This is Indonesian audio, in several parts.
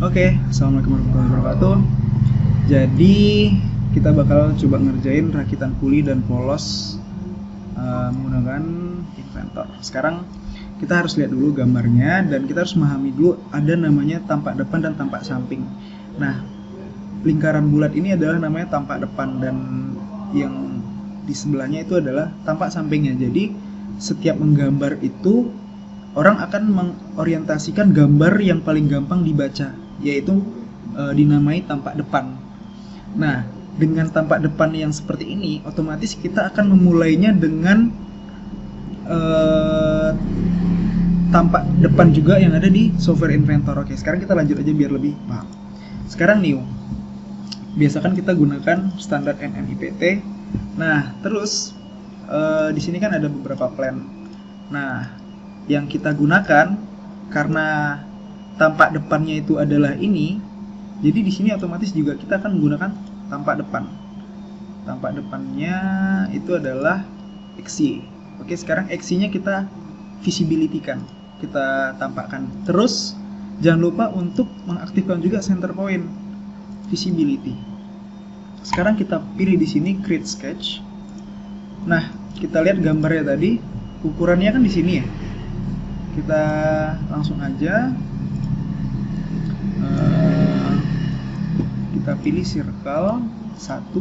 Oke, assalamualaikum warahmatullahi wabarakatuh. Jadi kita bakal coba ngerjain rakitan puli dan polos menggunakan Inventor. Sekarang kita harus lihat dulu gambarnya dan kita harus memahami dulu ada namanya tampak depan dan tampak samping. Nah, lingkaran bulat ini adalah namanya tampak depan dan yang di sebelahnya itu adalah tampak sampingnya. Jadi setiap menggambar itu orang akan mengorientasikan gambar yang paling gampang dibaca, yaitu dinamai tampak depan. Nah, dengan tampak depan yang seperti ini, otomatis kita akan memulainya dengan tampak depan juga yang ada di software Inventor. Oke, sekarang kita lanjut aja biar lebih paham. Sekarang new. Biasakan kita gunakan standar NMIPT. Nah, terus di sini kan ada beberapa plan. Nah, yang kita gunakan karena tampak depannya itu adalah ini, jadi di sini otomatis juga kita akan menggunakan tampak depan. Tampak depannya itu adalah XY. Oke, sekarang XY-nya kita visibility-kan, kita tampakkan. Terus jangan lupa untuk mengaktifkan juga center point visibility. Sekarang kita pilih di sini create sketch. Nah, kita lihat gambarnya tadi, ukurannya kan di sini ya. Kita langsung aja kita pilih circle 1,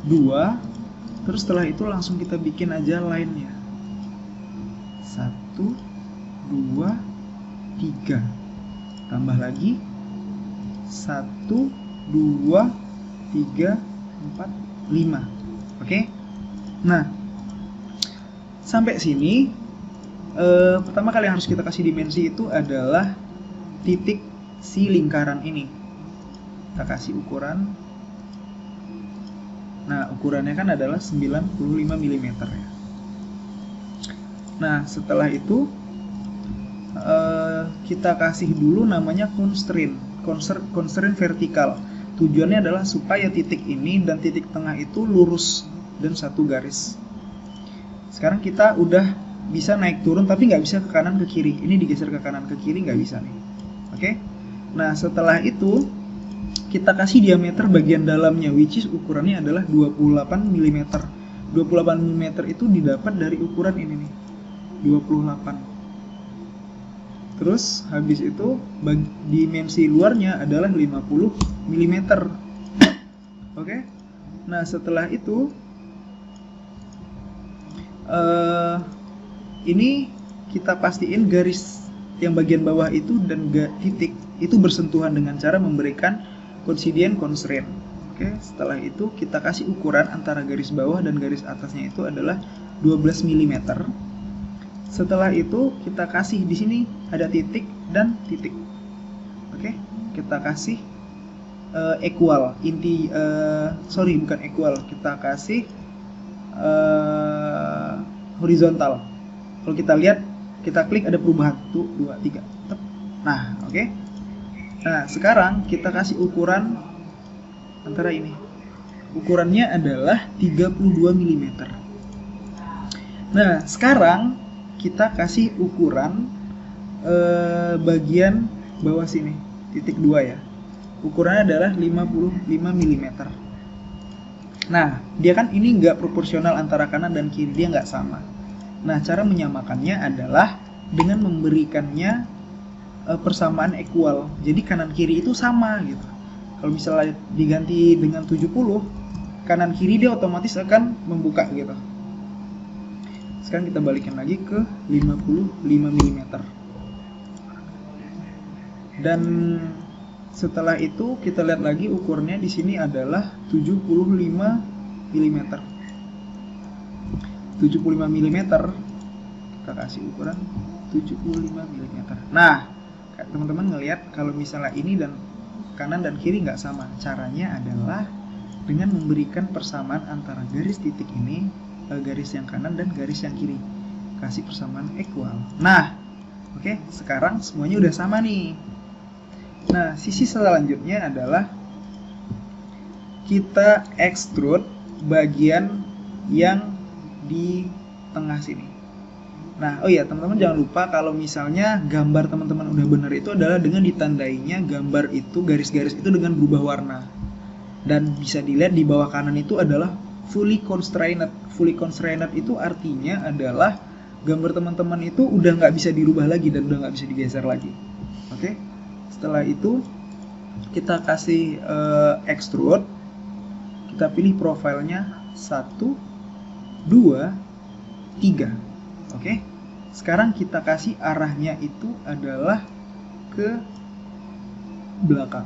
2, terus setelah itu langsung kita bikin aja line-nya 1, 2, 3, tambah lagi 1, 2, 3, 4, 5. Oke. Nah, sampai sini pertama kali yang harus kita kasih dimensi itu adalah titik si lingkaran ini. Kita kasih ukuran. Nah, ukurannya kan adalah 95 mm ya. Nah, setelah itu kita kasih dulu namanya constraint vertikal. Tujuannya adalah supaya titik ini dan titik tengah itu lurus dan satu garis. Sekarang kita udah bisa naik turun tapi nggak bisa ke kanan ke kiri. Ini digeser ke kanan ke kiri nggak bisa nih. Oke. Nah, setelah itu kita kasih diameter bagian dalamnya, which is ukurannya adalah 28 mm. 28 mm itu didapat dari ukuran ini nih, 28. Terus habis itu dimensi luarnya adalah 50 mm. Oke. Nah, setelah itu ini kita pastiin garis yang bagian bawah itu dan titik itu bersentuhan dengan cara memberikan coincident constraint. Oke, setelah itu kita kasih ukuran antara garis bawah dan garis atasnya itu adalah 12 mm. Setelah itu kita kasih di sini ada titik dan titik. Oke, kita kasih equal bukan equal, kita kasih horizontal. Kalau kita lihat, kita klik ada perubahan 1, 2, 3. Nah, oke. Nah, sekarang kita kasih ukuran antara ini. Ukurannya adalah 32 mm. Nah, sekarang kita kasih ukuran bagian bawah sini, titik 2 ya. Ukurannya adalah 55 mm. Nah, dia kan ini nggak proporsional antara kanan dan kiri, dia nggak sama. Nah, cara menyamakannya adalah dengan memberikannya persamaan equal. Jadi kanan kiri itu sama gitu. Kalau misalnya diganti dengan 70, kanan kiri dia otomatis akan membuka gitu. Sekarang kita balikin lagi ke 55 mm. Dan setelah itu kita lihat lagi ukurnya di sini adalah 75 mm. 75 mm. Kita kasih ukuran 75 mm. Nah, teman-teman ngelihat kalau misalnya ini dan kanan dan kiri nggak sama, caranya adalah dengan memberikan persamaan antara garis titik ini, garis yang kanan dan garis yang kiri, kasih persamaan equal. Nah, oke, sekarang semuanya udah sama nih. Nah, sisi selanjutnya adalah kita extrude bagian yang di tengah sini. Nah, oh iya teman-teman jangan lupa kalau misalnya gambar teman-teman udah benar itu adalah dengan ditandainya gambar itu, garis-garis itu dengan berubah warna. Dan bisa dilihat di bawah kanan itu adalah fully constrained. Fully constrained itu artinya adalah gambar teman-teman itu udah nggak bisa dirubah lagi dan udah nggak bisa digeser lagi. Oke? Setelah itu kita kasih extrude. Kita pilih profilnya 1, 2, 3. Oke? Sekarang kita kasih arahnya itu adalah ke belakang.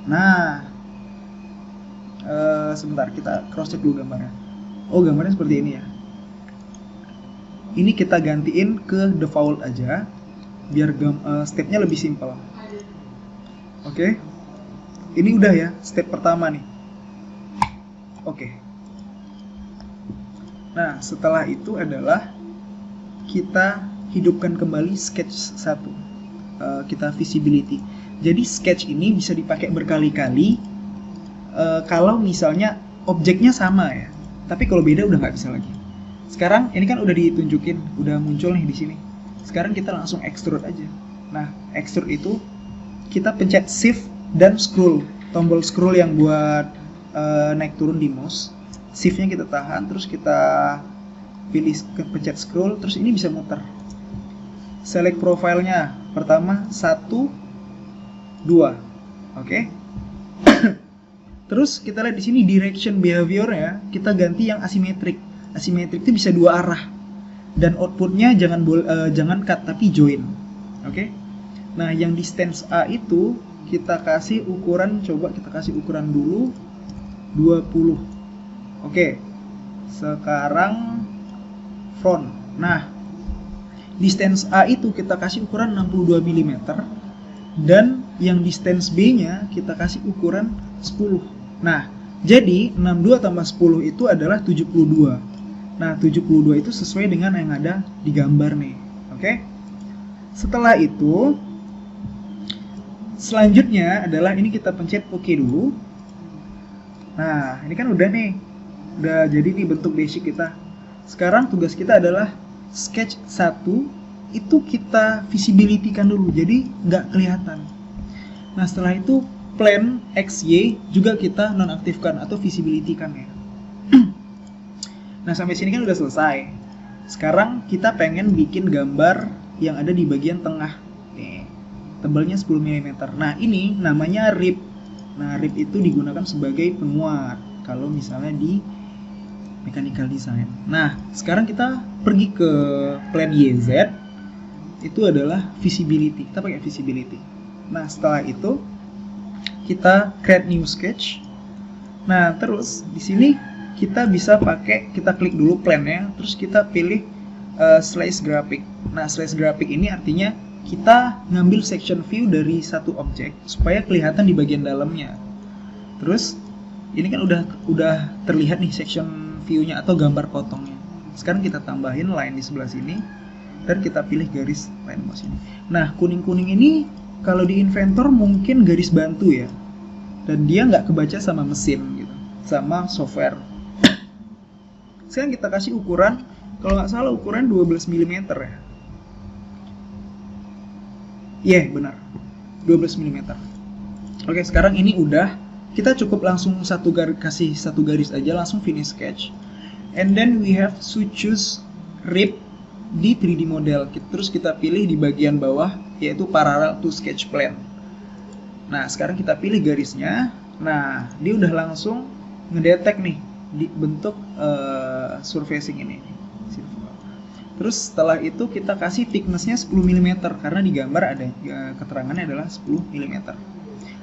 Nah, sebentar kita cross check dulu gambarnya. Oh, gambarnya seperti ini ya. Ini kita gantiin ke default aja biar stepnya lebih simpel. Oke. Ini udah ya step pertama nih. Oke. Nah, setelah itu adalah kita hidupkan kembali sketch 1. Kita visibility. Jadi sketch ini bisa dipakai berkali-kali kalau misalnya objeknya sama ya. Tapi kalau beda udah nggak bisa lagi. Sekarang ini kan udah ditunjukin, udah muncul nih di sini. Sekarang kita langsung extrude aja. Nah, extrude itu kita pencet shift dan scroll. Tombol scroll yang buat naik turun di mouse. Shift-nya kita tahan, terus kita pilih pencet scroll, terus ini bisa muter. Select profilnya pertama 1, 2. Oke. Terus kita lihat di sini direction behavior-nya kita ganti yang asimetrik. Asimetrik itu bisa dua arah. Dan outputnya jangan cut tapi join. Oke. Nah, yang di stance A itu kita kasih ukuran, coba kita kasih ukuran dulu 20. Oke. Sekarang front. Nah, di stance A itu kita kasih ukuran 62 mm dan yang di stance B-nya kita kasih ukuran 10. Nah, jadi 62 tambah 10 itu adalah 72. Nah, 72 itu sesuai dengan yang ada di gambar nih. Oke? Setelah itu selanjutnya adalah ini kita pencet OK dulu. Nah, ini kan udah nih. Udah jadi nih bentuk basic kita. Sekarang tugas kita adalah sketch 1 itu kita visibility-kan dulu, jadi nggak kelihatan. Nah, setelah itu plan XY juga kita nonaktifkan atau visibility-kan ya. Nah, sampai sini kan udah selesai. Sekarang kita pengen bikin gambar yang ada di bagian tengah. Nih, tebalnya 10 mm. Nah, ini namanya rib. Nah, rib itu digunakan sebagai penguat kalau misalnya di mechanical design. Nah, sekarang kita pergi ke plan YZ. Itu adalah visibility. Kita pakai visibility. Nah, setelah itu kita create new sketch. Nah, terus di sini kita bisa pakai, kita klik dulu plan-nya, terus kita pilih slice graphic. Nah, slice graphic ini artinya kita ngambil section view dari satu objek supaya kelihatan di bagian dalamnya. Terus ini kan udah terlihat nih section view-nya atau gambar potongnya. Sekarang kita tambahin line di sebelah sini dan kita pilih garis line mouse ini. Nah, kuning-kuning ini kalau di Inventor mungkin garis bantu ya, dan dia nggak kebaca sama mesin gitu, sama software. Sekarang kita kasih ukuran, kalau nggak salah ukuran 12 mm ya. Iya, benar, 12 mm. Oke, sekarang ini udah, kita cukup langsung kasih satu garis aja, langsung finish sketch. And then we have to choose rib di 3D model. Terus kita pilih di bagian bawah yaitu parallel to sketch plan. Nah, sekarang kita pilih garisnya. Nah, dia udah langsung ngedetek nih di bentuk surfacing ini. Terus setelah itu kita kasih thickness-nya 10 mm karena di gambar ada keterangannya adalah 10 mm.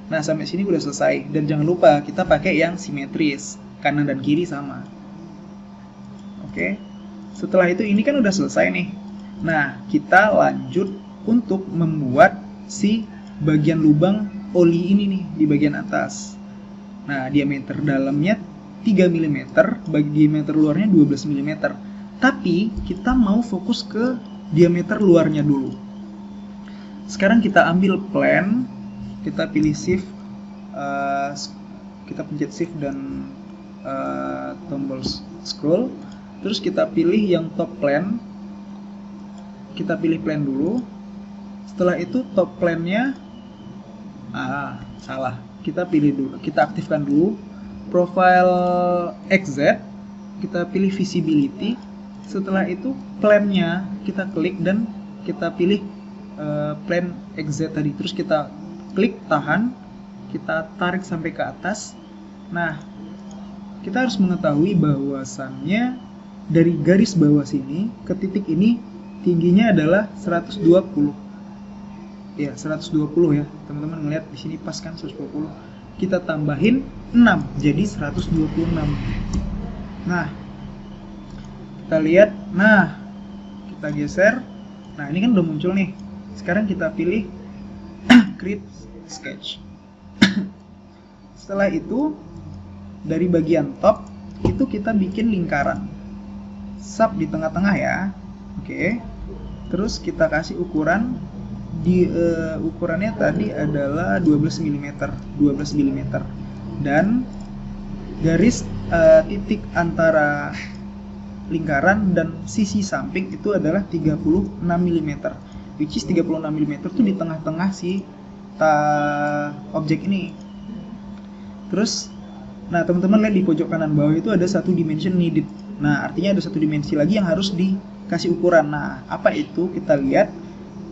Nah, sampai sini udah selesai, dan jangan lupa kita pakai yang simetris, kanan dan kiri sama. Oke. Setelah itu ini kan udah selesai nih. Nah, kita lanjut untuk membuat si bagian lubang oli ini nih di bagian atas. Nah, diameter dalamnya 3 mm, diameter luarnya 12 mm. Tapi kita mau fokus ke diameter luarnya dulu. Sekarang kita ambil plan, kita pilih shift, kita pencet shift dan tombol scroll. Terus kita pilih yang top plan. kita pilih plan dulu. Setelah itu top plan-nya salah. Kita pilih dulu, kita aktifkan dulu profile XZ, kita pilih visibility. Setelah itu plan-nya kita klik dan kita pilih plan XZ tadi. Terus kita klik tahan, kita tarik sampai ke atas. Nah, kita harus mengetahui bahwasannya dari garis bawah sini ke titik ini tingginya adalah 120. Ya, 120 ya. Teman-teman ngeliat di sini pas kan 120. Kita tambahin 6 jadi 126. Nah, kita lihat. Nah, kita geser. Nah, ini kan udah muncul nih. Sekarang kita pilih create sketch. Setelah itu dari bagian top itu kita bikin lingkaran sub di tengah-tengah ya. Oke. Terus kita kasih ukuran di ukurannya tadi adalah 12 mm dan garis titik antara lingkaran dan sisi samping itu adalah 36 mm, which is 36 mm itu di tengah-tengah si objek ini. Terus nah, teman-teman lihat di pojok kanan bawah itu ada satu dimension needed. Nah, artinya ada satu dimensi lagi yang harus dikasih ukuran. Nah, apa itu? Kita lihat.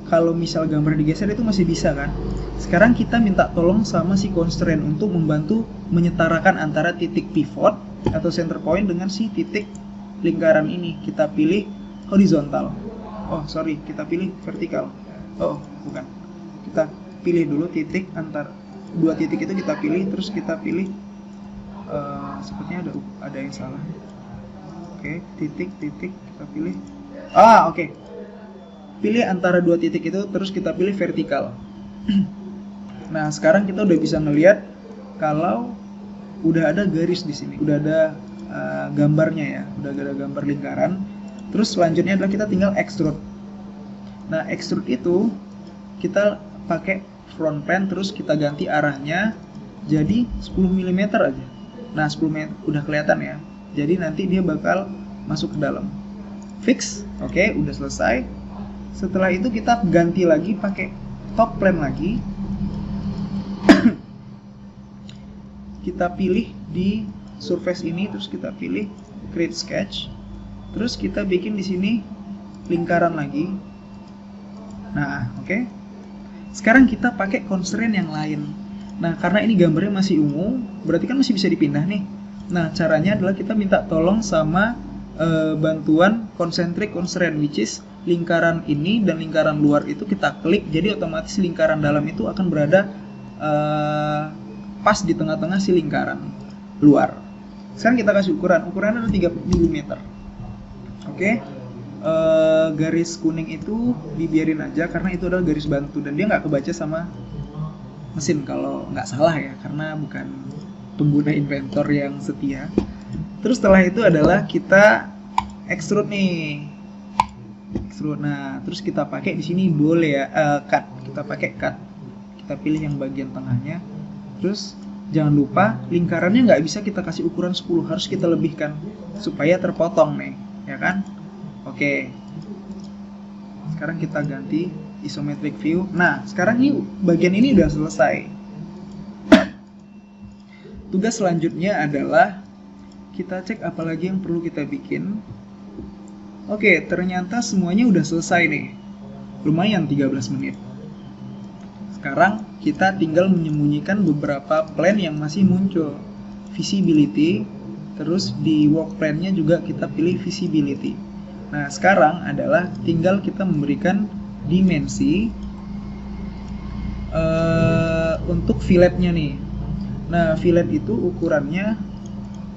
Kalau misal gambar digeser itu masih bisa kan. Sekarang kita minta tolong sama si constraint untuk membantu menyetarakan antara titik pivot atau center point dengan si titik lingkaran ini. Kita pilih horizontal. Oh sorry, kita pilih vertikal. Oh bukan. Kita pilih dulu titik antar dua titik itu kita pilih, terus kita pilih sepertinya ada yang salah. Oke, titik kita pilih. Oke. Pilih antara dua titik itu, terus kita pilih vertikal. Nah, sekarang kita udah bisa ngelihat kalau udah ada garis di sini, udah ada gambarnya ya, udah ada gambar lingkaran. Terus selanjutnya adalah kita tinggal extrude. Nah, extrude itu kita pakai front plan, terus kita ganti arahnya jadi 10 mm aja. Nah, 10 mm udah kelihatan ya. Jadi nanti dia bakal masuk ke dalam. Fix, oke, udah selesai. Setelah itu kita ganti lagi pakai top plan lagi. Kita pilih di surface ini, terus kita pilih create sketch. Terus kita bikin di sini lingkaran lagi. Nah, oke. Sekarang kita pakai constraint yang lain. Nah, karena ini gambarnya masih ungu, berarti kan masih bisa dipindah nih. Nah, caranya adalah kita minta tolong sama bantuan concentric constraint, which is lingkaran ini dan lingkaran luar itu kita klik, jadi otomatis lingkaran dalam itu akan berada pas di tengah-tengah si lingkaran luar. Sekarang kita kasih ukurannya ada 3 mm. Oke. Garis kuning itu dibiarin aja karena itu adalah garis bantu dan dia nggak kebaca sama mesin kalau nggak salah ya, karena bukan pengguna Inventor yang setia. Terus setelah itu adalah kita extrude nih. Extrude. Nah, terus kita pakai di sini boleh ya cut. Kita pakai cut. Kita pilih yang bagian tengahnya. Terus jangan lupa lingkarannya nggak bisa kita kasih ukuran 10, harus kita lebihkan supaya terpotong nih, ya kan? Oke. Sekarang kita ganti isometric view. Nah, sekarang ini bagian ini udah selesai. Tugas selanjutnya adalah kita cek apa lagi yang perlu kita bikin. Oke, ternyata semuanya udah selesai nih. Lumayan 13 menit. Sekarang kita tinggal menyembunyikan beberapa plan yang masih muncul. Visibility, terus di work plan-nya juga kita pilih visibility. Nah, sekarang adalah tinggal kita memberikan dimensi untuk filletnya nih. Nah, fillet itu ukurannya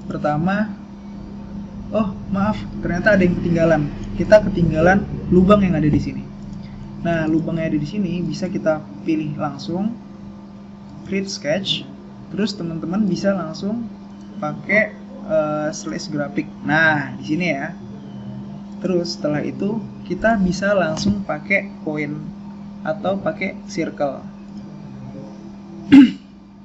pertama, maaf, ternyata ada yang ketinggalan. Kita ketinggalan lubang yang ada di sini. Nah, lubang yang ada di sini bisa kita pilih langsung create sketch. Terus teman-teman bisa langsung pakai slash graphic. Nah, di sini ya. Terus setelah itu kita bisa langsung pakai point atau pakai circle.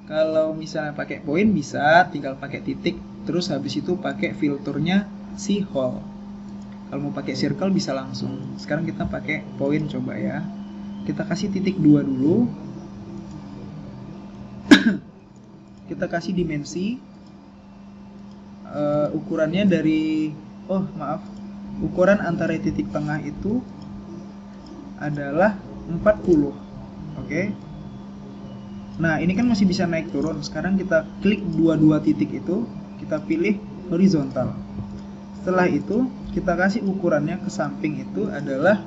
Kalau misalnya pakai point bisa tinggal pakai titik, terus habis itu pakai filternya si hole. Kalau mau pakai circle bisa langsung. Sekarang kita pakai poin coba ya. Kita kasih titik 2 dulu. Kita kasih dimensi. Ukurannya dari, ukuran antara titik tengah itu adalah 40. Oke. Nah, ini kan masih bisa naik turun. Sekarang kita klik dua-dua titik itu, kita pilih horizontal. Setelah itu, kita kasih ukurannya ke samping itu adalah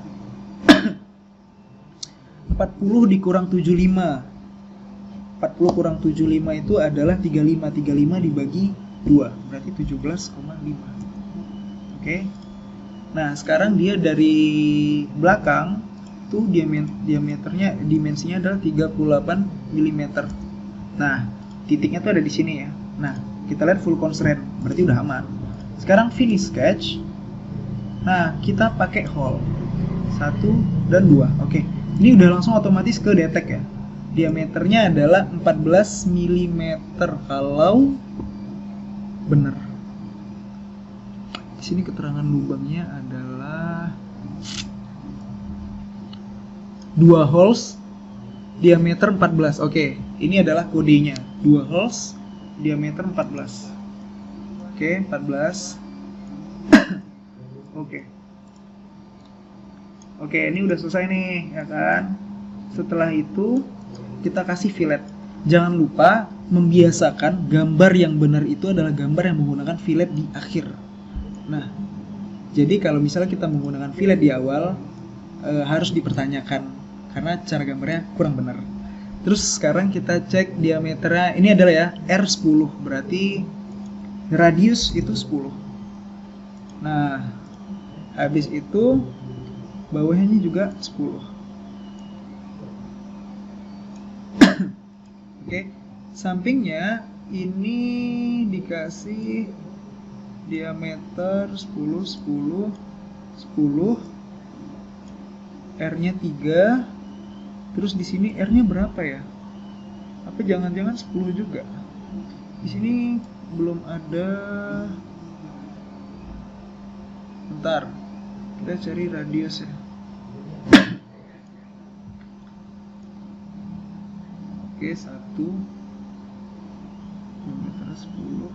40 dikurang 75. 40 kurang 75 itu adalah 35. 35 dibagi 2, berarti 17,5. Oke. Nah, sekarang dia dari belakang tuh diameternya, dimensinya adalah 38 mm. Nah, titiknya tuh ada di sini ya. Nah, kita lihat full constraint, berarti udah aman. Sekarang finish sketch. Nah, kita pakai hole 1 dan 2. Oke. Ini udah langsung otomatis ke detect ya. Diameternya adalah 14 mm kalau bener. Di sini keterangan lubangnya adalah 2 holes diameter 14. Oke, ini adalah kodenya. 2 holes diameter 14. Oke, 14. Oke, ini udah selesai nih, ya kan? Setelah itu kita kasih fillet. Jangan lupa membiasakan gambar yang benar itu adalah gambar yang menggunakan fillet di akhir. Nah, jadi kalau misalnya kita menggunakan fillet di awal, harus dipertanyakan karena cara gambarnya kurang benar. Terus sekarang kita cek diameternya, ini adalah ya R10, berarti radius itu 10. Nah, habis itu bawahnya juga 10. Oke, sampingnya ini dikasih diameter 10, 10, 10, R-nya 3. Terus di sini R-nya berapa ya? Apa jangan-jangan 10 juga? Di sini belum ada. Bentar, kita cari radius ya. Oke, 1 diameter 10.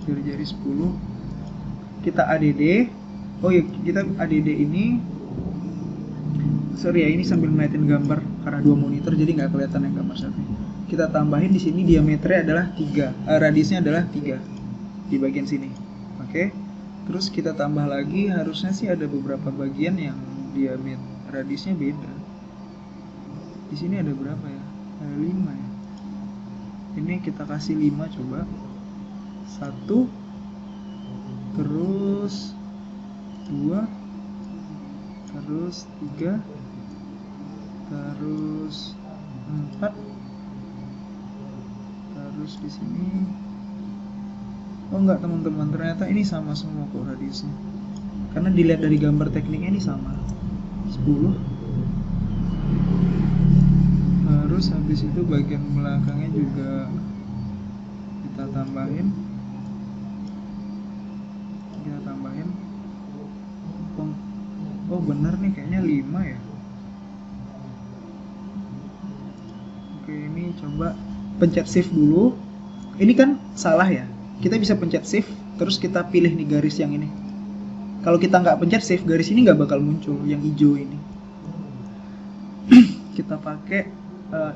Jari-jari 10. Kita ADD. Oh ya, kita ADD ini, sorry ya, ini sambil ngeliatin gambar karena 2 monitor jadi nggak kelihatan yang gambar satu. Kita tambahin di sini diameternya adalah 3, radiusnya adalah 3 di bagian sini. Oke. Terus kita tambah lagi, harusnya sih ada beberapa bagian yang diameter radiusnya beda. Di sini ada berapa ya? Ada 5 ya. Ini kita kasih 5 coba. 1, terus 2, terus 3, terus 4, terus di sini. Oh enggak teman-teman, ternyata ini sama semua kok radiusnya. Karena dilihat dari gambar tekniknya ini sama. 10. Terus habis itu bagian belakangnya juga kita tambahin. Oh bener nih, kayaknya 5 ya. Oke, ini coba pencet shift dulu. Ini kan salah ya. Kita bisa pencet shift, terus kita pilih nih garis yang ini. Kalau kita nggak pencet shift, garis ini nggak bakal muncul, yang hijau ini. Kita pakai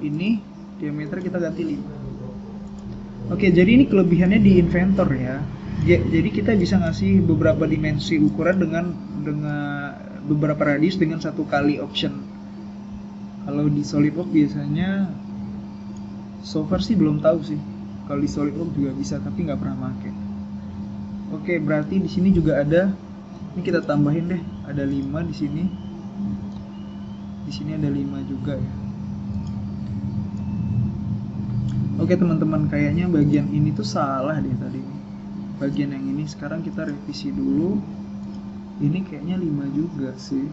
ini, diameter kita ganti 5. Oke, jadi ini kelebihannya di Inventor ya. Jadi kita bisa ngasih beberapa dimensi ukuran dengan beberapa radius dengan 1 kali option. Kalau di SolidWorks biasanya, so far sih belum tahu sih. Kalau di SolidWorks juga bisa, tapi nggak pernah pakai. Oke, berarti di sini juga ada. Ini kita tambahin deh, ada 5 di sini. Di sini ada 5 juga ya. Oke teman-teman, kayaknya bagian ini tuh salah deh tadi. Bagian yang ini sekarang kita revisi dulu. Ini kayaknya 5 juga sih.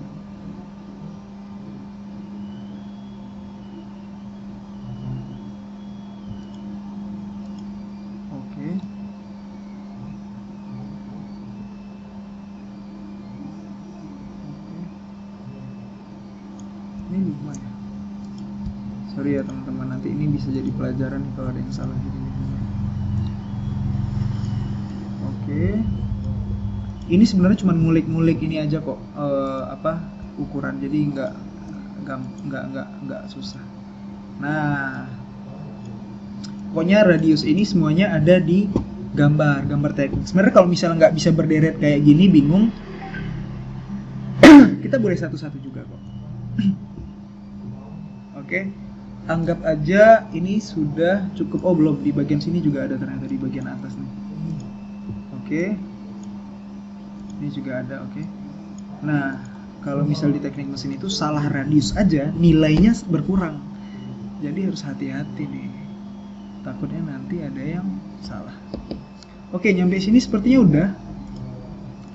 Sigma ya. Sorry ya teman-teman, nanti ini bisa jadi pelajaran nih kalau ada yang salah gini. Oke. Ini sebenarnya cuma ngulik-ngulik ini aja kok, ukuran, jadi nggak susah. Nah, pokoknya radius ini semuanya ada di gambar teknik. Sebenarnya kalau misalnya nggak bisa berderet kayak gini, bingung, kita boleh satu-satu juga kok. Oke. Anggap aja ini sudah cukup. Oh belum, di bagian sini juga ada ternyata, di bagian atas nih. Oke. Ini juga ada, oke. Nah, kalau misal di teknik mesin itu salah radius aja nilainya berkurang. Jadi harus hati-hati nih. Takutnya nanti ada yang salah. Oke, nyampe sini sepertinya udah.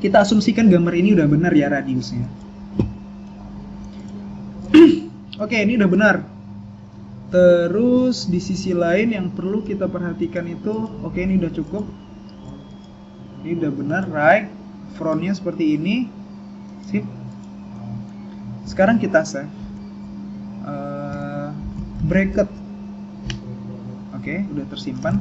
Kita asumsikan gambar ini udah benar ya radiusnya. Oke, ini udah benar. Terus di sisi lain yang perlu kita perhatikan itu, oke ini udah cukup. Ini udah benar, right? Frontnya seperti ini. Sip. Sekarang kita save. Bracket. Oke, udah tersimpan.